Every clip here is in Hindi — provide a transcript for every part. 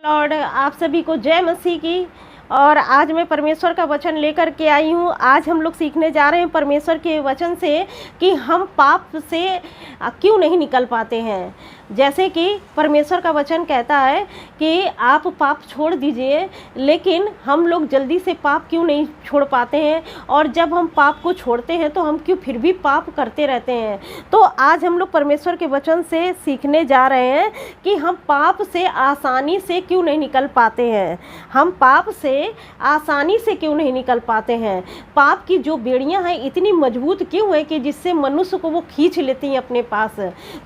लॉर्ड, आप सभी को जय मसीह की। और आज मैं परमेश्वर का वचन लेकर के आई हूँ। आज हम लोग सीखने जा रहे हैं परमेश्वर के वचन से कि हम पाप से क्यों नहीं निकल पाते हैं। जैसे कि परमेश्वर का वचन कहता है कि आप पाप छोड़ दीजिए, लेकिन हम लोग जल्दी से पाप क्यों नहीं छोड़ पाते हैं, और जब हम पाप को छोड़ते हैं तो हम क्यों फिर भी पाप करते रहते हैं। तो आज हम लोग परमेश्वर के वचन से सीखने जा रहे हैं कि हम पाप से आसानी से क्यों नहीं निकल पाते हैं। हम पाप से आसानी से क्यों नहीं निकल पाते हैं। पाप की जो बेड़ियां हैं इतनी मजबूत क्यों है कि जिससे मनुष्य को वो खींच लेती हैं अपने पास।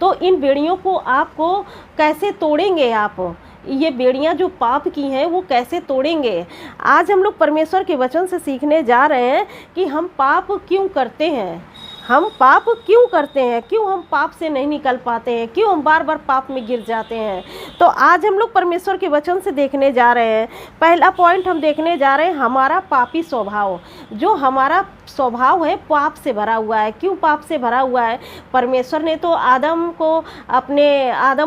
तो इन बेड़ियों को आपको कैसे तोड़ेंगे आप, ये बेड़ियां जो पाप की हैं वो कैसे तोड़ेंगे। आज हम लोग परमेश्वर के वचन से सीखने जा रहे हैं कि हम पाप क्यों करते हैं, हम पाप क्यों करते हैं, क्यों हम पाप से नहीं निकल पाते हैं, क्यों हम बार बार पाप में गिर जाते हैं। तो आज हम लोग परमेश्वर के वचन से देखने जा रहे हैं। पहला पॉइंट हम देखने जा रहे हैं हमारा पापी स्वभाव। जो हमारा स्वभाव है पाप से भरा हुआ है। क्यों पाप से भरा हुआ है? परमेश्वर ने तो आदम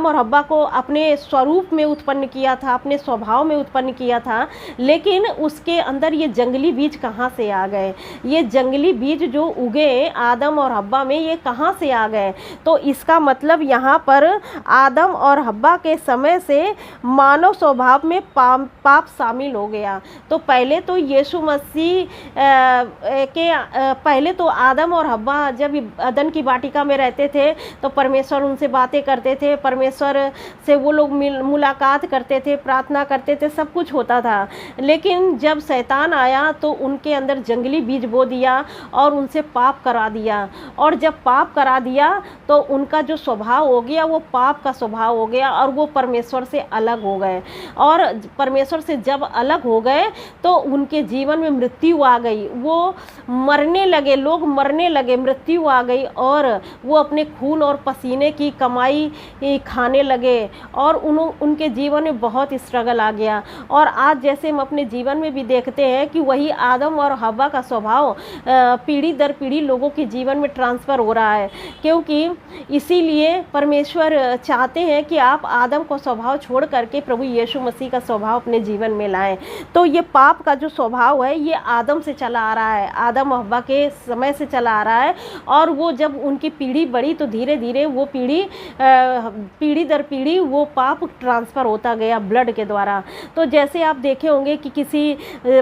और हव्वा को अपने स्वरूप में उत्पन्न किया था, अपने स्वभाव में उत्पन्न किया था, लेकिन उसके अंदर ये जंगली बीज कहाँ से आ गए? ये जंगली बीज जो उगे आदम और हव्वा में, ये कहाँ से आ गए? तो इसका मतलब यहाँ पर आदम और हव्वा के समय से मानव स्वभाव में पाप शामिल हो गया। तो पहले तो यीशु मसीह पहले तो आदम और हव्वा जब अदन की वाटिका में रहते थे तो परमेश्वर उनसे बातें करते थे, परमेश्वर से वो लोग मुलाकात करते थे, प्रार्थना करते थे, सब कुछ होता था। लेकिन जब शैतान आया तो उनके अंदर जंगली बीज बो दिया और उनसे पाप करा दिया। और जब पाप करा दिया तो उनका जो स्वभाव हो गया वो पाप का स्वभाव हो गया और वो परमेश्वर से अलग हो गए। और परमेश्वर से जब अलग हो गए तो उनके जीवन में मृत्यु आ गई। वो मरने लगे, लोग मरने लगे, मृत्यु आ गई और वो अपने खून और पसीने की कमाई खाने लगे और उनके जीवन में बहुत स्ट्रगल आ गया। और आज जैसे हम अपने जीवन में भी देखते हैं कि वही आदम और हव्वा का स्वभाव पीढ़ी दर पीढ़ी लोगों के जीवन में ट्रांसफ़र हो रहा है। क्योंकि इसीलिए परमेश्वर चाहते हैं कि आप आदम को स्वभाव छोड़ करके प्रभु यीशु मसीह का स्वभाव अपने जीवन में लाएं। तो ये पाप का जो स्वभाव है ये आदम से चला आ रहा है, आदम हव्वा के समय से चला आ रहा है। और वो जब उनकी पीढ़ी बढ़ी तो धीरे धीरे वो पीढ़ी दर पीढ़ी वो पाप ट्रांसफ़र होता गया ब्लड के द्वारा। तो जैसे आप देखे होंगे कि किसी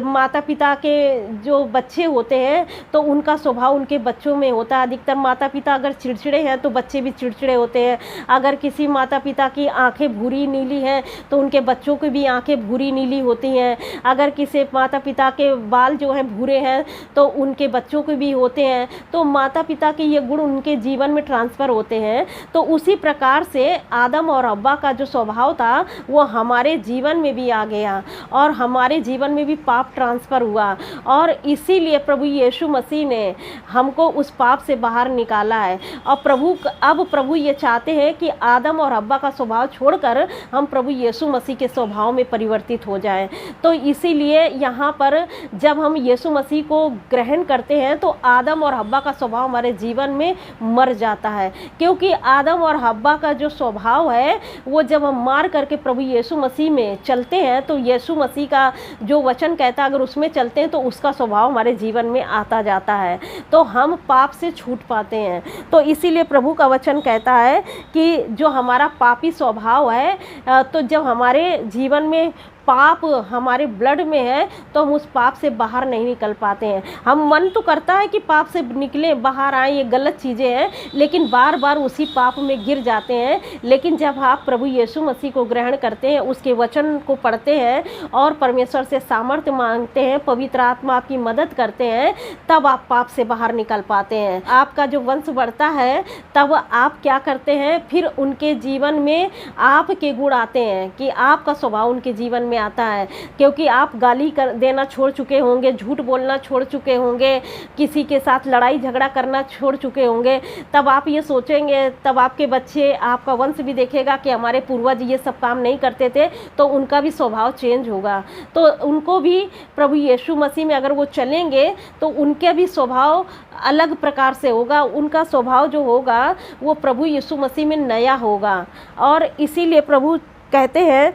माता पिता के जो बच्चे होते हैं तो उनका स्वभाव उनके बच्चों में होता है। अधिकतर माता पिता अगर चिड़चिड़े हैं तो बच्चे भी चिड़चिड़े होते हैं। अगर किसी माता पिता की आंखें भूरी नीली हैं तो उनके बच्चों की भी आंखें भूरी नीली होती हैं। अगर किसी माता पिता के बाल जो हैं भूरे हैं तो उनके बच्चों के भी होते हैं। तो माता पिता के ये गुण उनके जीवन में ट्रांसफ़र होते हैं। तो उसी प्रकार से आदम और हव्वा का जो स्वभाव था वो हमारे जीवन में भी आ गया और हमारे जीवन में भी पाप ट्रांसफ़र हुआ। और इसीलिए प्रभु यीशु मसीह ने हमको उस पाप से बाहर निकाला है। और अब प्रभु ये चाहते हैं कि आदम और हव्वा का स्वभाव छोड़कर हम प्रभु यीशु मसीह के स्वभाव में परिवर्तित हो जाएं। तो इसीलिए यहाँ पर जब हम यीशु मसीह को ग्रहण करते हैं तो आदम और हव्वा का स्वभाव हमारे जीवन में मर जाता है। क्योंकि आदम और हव्वा का जो स्वभाव है वो जब हम मार करके प्रभु यीशु मसीह में चलते हैं तो यीशु मसीह का जो वचन कहता है अगर उसमें चलते हैं तो उसका स्वभाव हमारे जीवन में आता जाता है, तो हम पाप से छूट पाते हैं। तो इसीलिए प्रभु का वचन कहता है कि जो हमारा पापी स्वभाव है तो जब हमारे जीवन में पाप हमारे ब्लड में है तो हम उस पाप से बाहर नहीं निकल पाते हैं। हम मन तो करता है कि पाप से निकले, बाहर आए, ये गलत चीज़ें हैं, लेकिन बार बार उसी पाप में गिर जाते हैं। लेकिन जब आप प्रभु यीशु मसीह को ग्रहण करते हैं, उसके वचन को पढ़ते हैं और परमेश्वर से सामर्थ्य मांगते हैं, पवित्र आत्मा आपकी मदद करते हैं, तब आप पाप से बाहर निकल पाते हैं। आपका जो वंश बढ़ता है तब आप क्या करते हैं, फिर उनके जीवन में आपके गुण आते हैं कि आपका स्वभाव उनके जीवन में आता है। क्योंकि आप गाली देना छोड़ चुके होंगे, झूठ बोलना छोड़ चुके होंगे, किसी के साथ लड़ाई झगड़ा करना छोड़ चुके होंगे, तब आप ये सोचेंगे, तब आपके बच्चे, आपका वंश भी देखेगा कि हमारे पूर्वज ये सब काम नहीं करते थे, तो उनका भी स्वभाव चेंज होगा। तो उनको भी प्रभु यीशु मसीह में अगर वो चलेंगे तो उनके भी स्वभाव अलग प्रकार से होगा। उनका स्वभाव जो होगा वो प्रभु यीशु मसीह में नया होगा। और इसीलिए प्रभु कहते हैं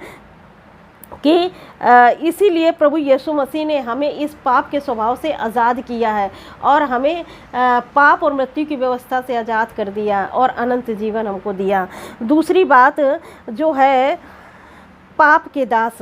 कि इसीलिए प्रभु यीशु मसीह ने हमें इस पाप के स्वभाव से आज़ाद किया है और हमें पाप और मृत्यु की व्यवस्था से आज़ाद कर दिया और अनंत जीवन हमको दिया। दूसरी बात जो है, पाप के दास,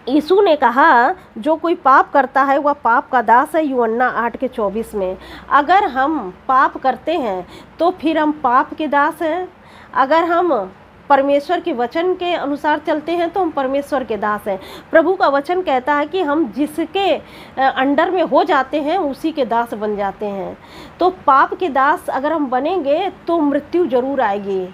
यीशु ने कहा जो कोई पाप करता है वह पाप का दास है, यूहन्ना 8:24 में। अगर हम पाप करते हैं तो फिर हम पाप के दास हैं। अगर हम परमेश्वर के वचन के अनुसार चलते हैं तो हम परमेश्वर के दास हैं। प्रभु का वचन कहता है कि हम जिसके अंडर में हो जाते हैं उसी के दास बन जाते हैं। तो पाप के दास अगर हम बनेंगे तो मृत्यु जरूर आएगी।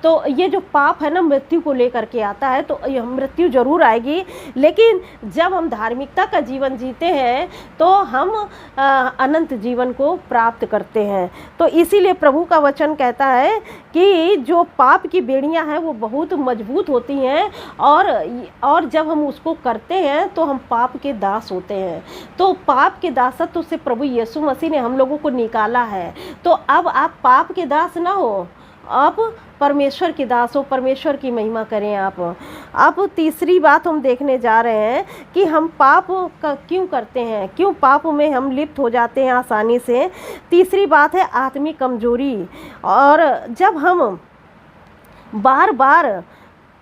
तो ये जो पाप है ना, मृत्यु को लेकर के आता है, तो मृत्यु जरूर आएगी। लेकिन जब हम धार्मिकता का जीवन जीते हैं तो हम अनंत जीवन को प्राप्त करते हैं। तो इसीलिए प्रभु का वचन कहता है कि जो पाप की बेड़ियां हैं वो बहुत मजबूत होती हैं और जब हम उसको करते हैं तो हम पाप के दास होते हैं। तो पाप के दासत्व से प्रभु यीशु मसीह ने हम लोगों को निकाला है। तो अब आप पाप के दास ना हो, आप परमेश्वर के दास हो, परमेश्वर की महिमा करें आप। अब तीसरी बात हम देखने जा रहे हैं कि हम पाप का क्यों करते हैं, क्यों पाप में हम लिप्त हो जाते हैं आसानी से। तीसरी बात है आत्मिक कमजोरी। और जब हम बार बार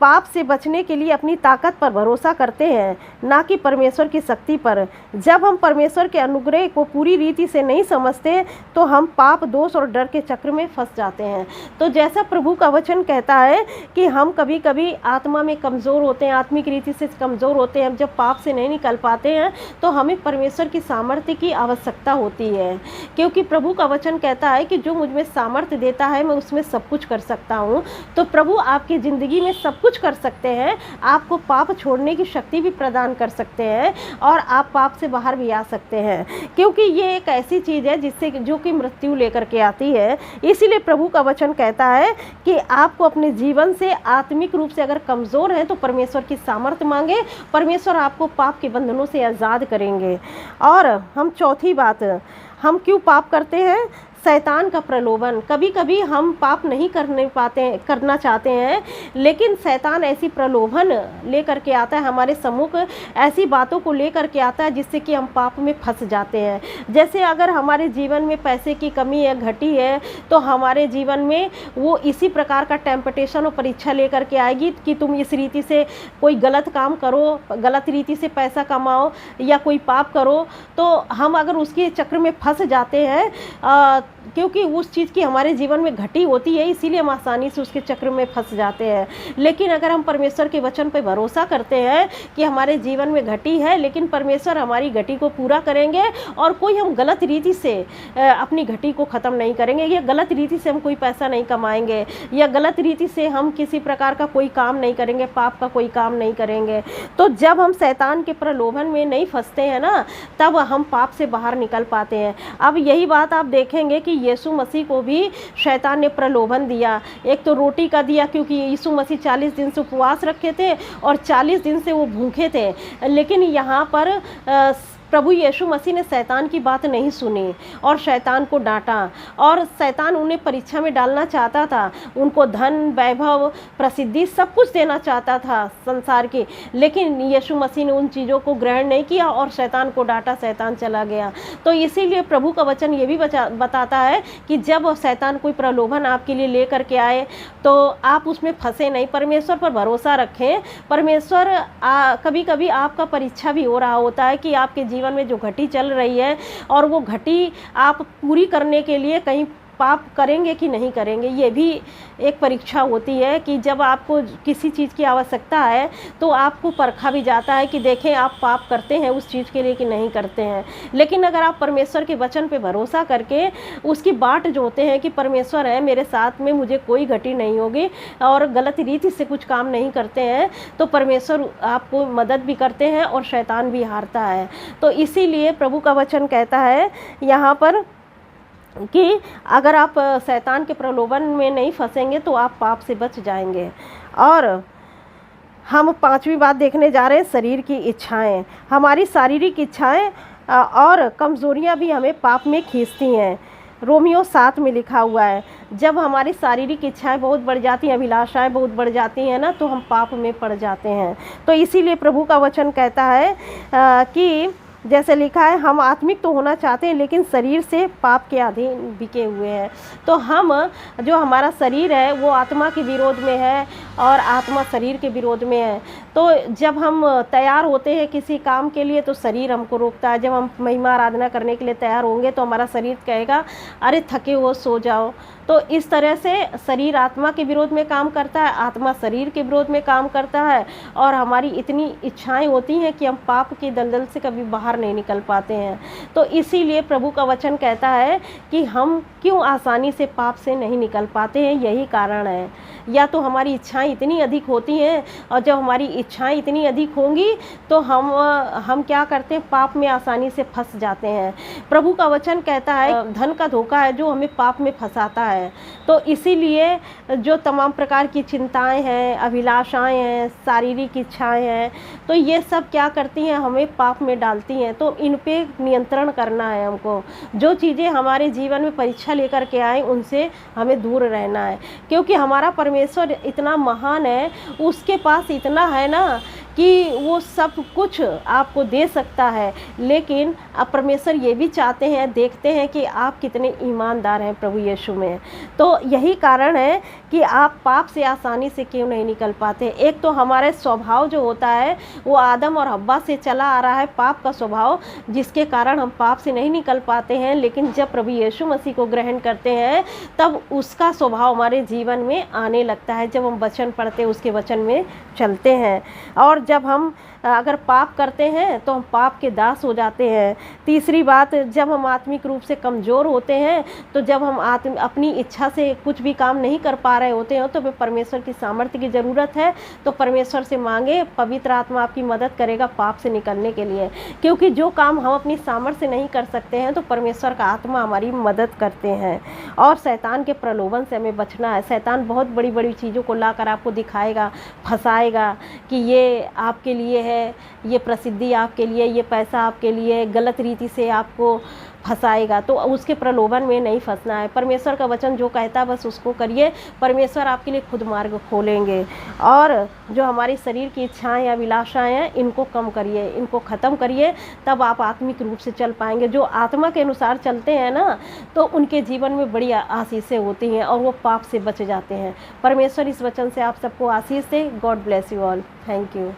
पाप से बचने के लिए अपनी ताकत पर भरोसा करते हैं, ना कि परमेश्वर की शक्ति पर, जब हम परमेश्वर के अनुग्रह को पूरी रीति से नहीं समझते तो हम पाप, दोष और डर के चक्र में फंस जाते हैं। तो जैसा प्रभु का वचन कहता है कि हम कभी कभी आत्मा में कमज़ोर होते हैं, आत्मिक रीति से कमज़ोर होते हैं, जब पाप से नहीं निकल पाते हैं तो हमें परमेश्वर की सामर्थ्य की आवश्यकता होती है। क्योंकि प्रभु का वचन कहता है कि जो मुझ में सामर्थ्य देता है मैं उसमें सब कुछ कर सकता हूँ। तो प्रभु आपकी ज़िंदगी में सब कुछ कर सकते हैं, आपको पाप छोड़ने की शक्ति भी प्रदान कर सकते हैं और आप पाप से बाहर भी आ सकते हैं। क्योंकि ये एक ऐसी चीज़ है जिससे जो कि मृत्यु लेकर के आती है। इसीलिए प्रभु का वचन कहता है कि आपको अपने जीवन से आत्मिक रूप से अगर कमज़ोर हैं तो परमेश्वर की सामर्थ्य मांगे, परमेश्वर आपको पाप के बंधनों से आज़ाद करेंगे। और हम चौथी बात, हम क्यों पाप करते हैं, शैतान का प्रलोभन। कभी कभी हम पाप नहीं करना चाहते हैं, लेकिन शैतान ऐसी प्रलोभन लेकर के आता है हमारे सम्मुख, ऐसी बातों को लेकर के आता है जिससे कि हम पाप में फंस जाते हैं। जैसे अगर हमारे जीवन में पैसे की कमी है, घटी है, तो हमारे जीवन में वो इसी प्रकार का टेम्पटेशन और परीक्षा लेकर के आएगी कि तुम इस रीति से कोई गलत काम करो, गलत रीति से पैसा कमाओ या कोई पाप करो। तो हम अगर उसके चक्र में फंस जाते हैं, क्योंकि उस चीज़ की हमारे जीवन में घटी होती है, इसीलिए हम आसानी से उसके चक्र में फंस जाते हैं। लेकिन अगर हम परमेश्वर के वचन पर भरोसा करते हैं कि हमारे जीवन में घटी है, लेकिन परमेश्वर हमारी घटी को पूरा करेंगे और कोई हम गलत रीति से अपनी घटी को ख़त्म नहीं करेंगे, या गलत रीति से हम कोई पैसा नहीं कमाएंगे, या गलत रीति से हम किसी प्रकार का कोई काम नहीं करेंगे, पाप का कोई काम नहीं करेंगे। तो जब हम शैतान के प्रलोभन में नहीं फंसते हैं ना, तब हम पाप से बाहर निकल पाते हैं। अब यही बात आप देखेंगे कि यीशु मसीह को भी शैतान ने प्रलोभन दिया। एक तो रोटी का दिया, क्योंकि यीशु मसीह 40 दिन से उपवास रखे थे और 40 दिन से वो भूखे थे। लेकिन यहाँ पर प्रभु यीशु मसीह ने शैतान की बात नहीं सुनी और शैतान को डांटा, और शैतान उन्हें परीक्षा में डालना चाहता था। उनको धन, वैभव, प्रसिद्धि सब कुछ देना चाहता था संसार की, लेकिन यीशु मसीह ने उन चीज़ों को ग्रहण नहीं किया और शैतान को डांटा, शैतान चला गया। तो इसीलिए प्रभु का वचन ये भी बताता है कि जब शैतान कोई प्रलोभन आपके लिए ले करके आए तो आप उसमें फंसे नहीं, परमेश्वर पर भरोसा रखें। परमेश्वर कभी कभी आपका परीक्षा भी हो रहा होता है कि आपके जीवन में जो घटी चल रही है और वो घटी आप पूरी करने के लिए कहीं पाप करेंगे कि नहीं करेंगे। ये भी एक परीक्षा होती है कि जब आपको किसी चीज़ की आवश्यकता है तो आपको परखा भी जाता है कि देखें आप पाप करते हैं उस चीज़ के लिए कि नहीं करते हैं। लेकिन अगर आप परमेश्वर के वचन पे भरोसा करके उसकी बाट जोते हैं कि परमेश्वर है मेरे साथ में, मुझे कोई घटी नहीं होगी, और गलत रीति से कुछ काम नहीं करते हैं, तो परमेश्वर आपको मदद भी करते हैं और शैतान भी हारता है। तो इसीलिए प्रभु का वचन कहता है यहाँ पर कि अगर आप शैतान के प्रलोभन में नहीं फंसेंगे तो आप पाप से बच जाएंगे। और हम पांचवी बात देखने जा रहे हैं, शरीर की इच्छाएं। हमारी शारीरिक इच्छाएं और कमज़ोरियां भी हमें पाप में खींचती हैं। रोमियो 7 में लिखा हुआ है, जब हमारी शारीरिक इच्छाएं बहुत बढ़ जाती हैं, अभिलाषाएं बहुत बढ़ जाती हैं ना, तो हम पाप में पड़ जाते हैं। तो इसीलिए प्रभु का वचन कहता है कि जैसे लिखा है, हम आत्मिक तो होना चाहते हैं लेकिन शरीर से पाप के अधीन बिके हुए हैं। तो हम जो हमारा शरीर है वो आत्मा के विरोध में है और आत्मा शरीर के विरोध में है। तो जब हम तैयार होते हैं किसी काम के लिए तो शरीर हमको रोकता है। जब हम महिमा आराधना करने के लिए तैयार होंगे तो हमारा शरीर कहेगा अरे थके हो, सो जाओ। तो इस तरह से शरीर आत्मा के विरोध में काम करता है, आत्मा शरीर के विरोध में काम करता है, और हमारी इतनी इच्छाएं होती हैं कि हम पाप की दलदल से कभी बाहर नहीं निकल पाते हैं। तो इसीलिए प्रभु का वचन कहता है कि हम क्यों आसानी से पाप से नहीं निकल पाते हैं, यही कारण है। या तो हमारी इच्छाएं इतनी अधिक होती हैं, और जब हमारी इच्छाएं इतनी अधिक होंगी तो हम क्या करते हैं, पाप में आसानी से फंस जाते हैं। प्रभु का वचन कहता है धन का धोखा है जो हमें पाप में फंसाता है। तो इसीलिए जो तमाम प्रकार की चिंताएं हैं, अभिलाषाएं हैं, शारीरिक इच्छाएं हैं, तो ये सब क्या करती हैं, हमें पाप में डालती हैं। तो इन पे नियंत्रण करना है हमको। जो चीज़ें हमारे जीवन में परीक्षा लेकर के आए उनसे हमें दूर रहना है, क्योंकि हमारा परमेश्वर इतना महान है, उसके पास इतना है ना कि वो सब कुछ आपको दे सकता है। लेकिन अब परमेश्वर ये भी चाहते हैं, देखते हैं कि आप कितने ईमानदार हैं प्रभु यीशु में। तो यही कारण है कि आप पाप से आसानी से क्यों नहीं निकल पाते। एक तो हमारे स्वभाव जो होता है वो आदम और हव्वा से चला आ रहा है, पाप का स्वभाव, जिसके कारण हम पाप से नहीं निकल पाते हैं। लेकिन जब प्रभु यीशु मसीह को ग्रहण करते हैं तब उसका स्वभाव हमारे जीवन में आने लगता है। जब हम वचन पढ़ते हैं, उसके वचन में चलते हैं, और जब हम अगर पाप करते हैं तो हम पाप के दास हो जाते हैं। तीसरी बात, जब हम आत्मिक रूप से कमज़ोर होते हैं, तो जब हम अपनी इच्छा से कुछ भी काम नहीं कर पा रहे होते हैं तो हमें परमेश्वर की सामर्थ्य की ज़रूरत है। तो परमेश्वर से मांगे, पवित्र आत्मा आपकी मदद करेगा पाप से निकलने के लिए। क्योंकि जो काम हम अपनी सामर्थ्य से नहीं कर सकते हैं तो परमेश्वर का आत्मा हमारी मदद करते हैं। और शैतान के प्रलोभन से हमें बचना है। शैतान बहुत बड़ी बड़ी चीज़ों को लाकर आपको दिखाएगा, फंसाएगा कि ये आपके लिए है, ये प्रसिद्धि आपके लिए, ये पैसा आपके लिए, गलत रीति से आपको फंसाएगा। तो उसके प्रलोभन में नहीं फंसना है। परमेश्वर का वचन जो कहता है बस उसको करिए, परमेश्वर आपके लिए खुद मार्ग खोलेंगे। और जो हमारी शरीर की इच्छाएं या अभिलाषाएं हैं इनको कम करिए, इनको ख़त्म करिए, तब आप आत्मिक रूप से चल पाएंगे। जो आत्मा के अनुसार चलते हैं ना, तो उनके जीवन में बड़ी आशीषें होती हैं और वो पाप से बच जाते हैं। परमेश्वर इस वचन से आप सबको आशीष दे। God bless you all. Thank you.